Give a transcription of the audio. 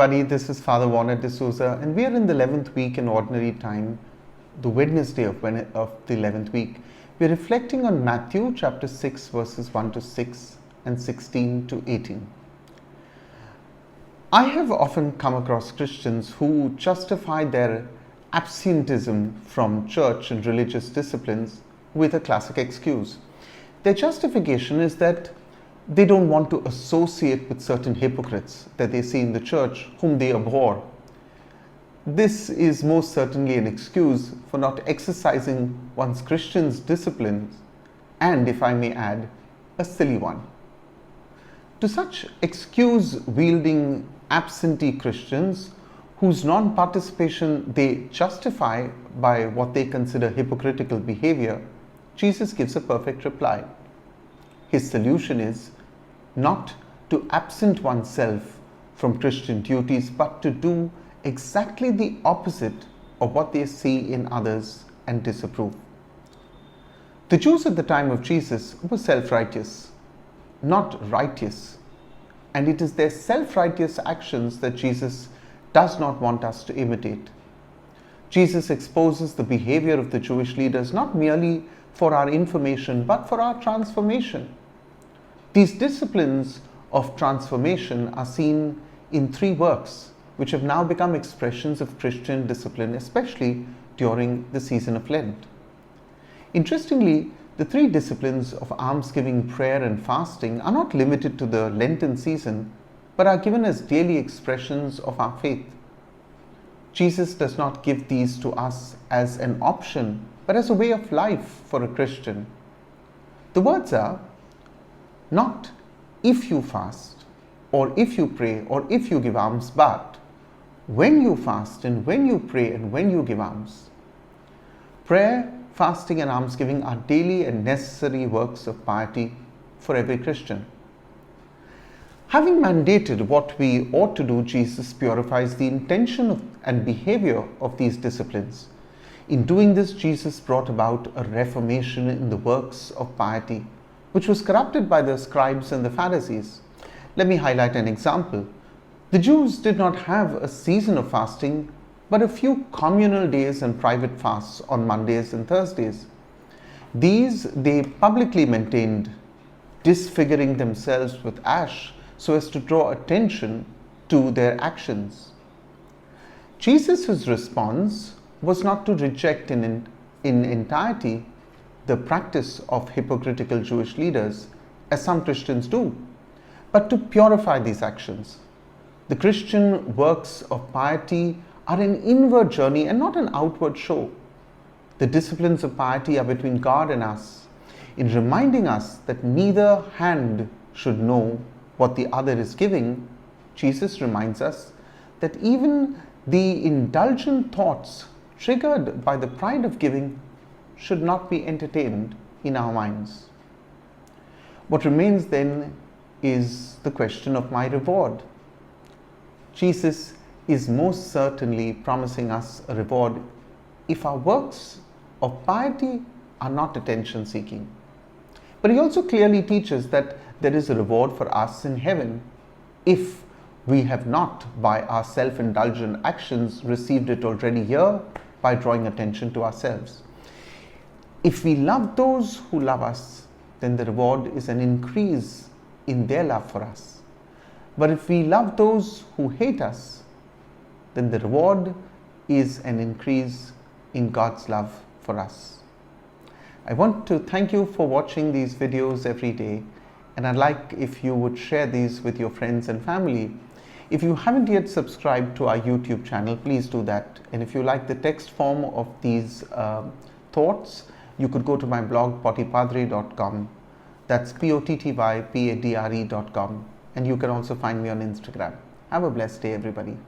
Buddy, this is Father Warner D'Souza, and we are in the 11th week in Ordinary Time, the Wednesday of the 11th week. We are reflecting on Matthew chapter 6, verses 1 to 6 and 16 to 18. I have often come across Christians who justify their absenteeism from church and religious disciplines with a classic excuse. Their justification is that they don't want to associate with certain hypocrites that they see in the church whom they abhor. This is most certainly an excuse for not exercising one's Christian's disciplines, and, if I may add, a silly one. To such excuse-wielding absentee Christians, whose non-participation they justify by what they consider hypocritical behavior, Jesus gives a perfect reply. His solution is not to absent oneself from Christian duties, but to do exactly the opposite of what they see in others and disapprove. The Jews at the time of Jesus were self-righteous, not righteous, and it is their self-righteous actions that Jesus does not want us to imitate. Jesus exposes the behavior of the Jewish leaders not merely for our information, but for our transformation. These disciplines of transformation are seen in three works, which have now become expressions of Christian discipline, especially during the season of Lent. Interestingly, the three disciplines of almsgiving, prayer, and fasting are not limited to the Lenten season, but are given as daily expressions of our faith. Jesus does not give these to us as an option, but as a way of life for a Christian. The words are not if you fast, or if you pray, or if you give alms, but when you fast and when you pray and when you give alms. Prayer, fasting, and almsgiving are daily and necessary works of piety for every Christian. Having mandated what we ought to do, Jesus purifies the intention and behavior of these disciplines. In doing this, Jesus brought about a reformation in the works of piety, which was corrupted by the scribes and the Pharisees. Let me highlight an example. The Jews did not have a season of fasting, but a few communal days and private fasts on Mondays and Thursdays. These they publicly maintained, disfiguring themselves with ash so as to draw attention to their actions. Jesus' response was not to reject in entirety the practice of hypocritical Jewish leaders, as some Christians do, but to purify these actions. The Christian works of piety are an inward journey and not an outward show. The disciplines of piety are between God and us, in reminding us that neither hand should know what the other is giving. Jesus reminds us that even the indulgent thoughts triggered by the pride of giving should not be entertained in our minds. What remains then is the question of my reward. Jesus is most certainly promising us a reward if our works of piety are not attention-seeking. But he also clearly teaches that there is a reward for us in heaven if we have not, by our self-indulgent actions, received it already here by drawing attention to ourselves. If we love those who love us, then the reward is an increase in their love for us. But if we love those who hate us, then the reward is an increase in God's love for us. I want to thank you for watching these videos every day, and I'd like if you would share these with your friends and family. If you haven't yet subscribed to our YouTube channel, please do that. And if you like the text form of these thoughts, you could go to my blog pottypadre.com. That's pottypadre.com, and you can also find me on Instagram. Have a blessed day, everybody.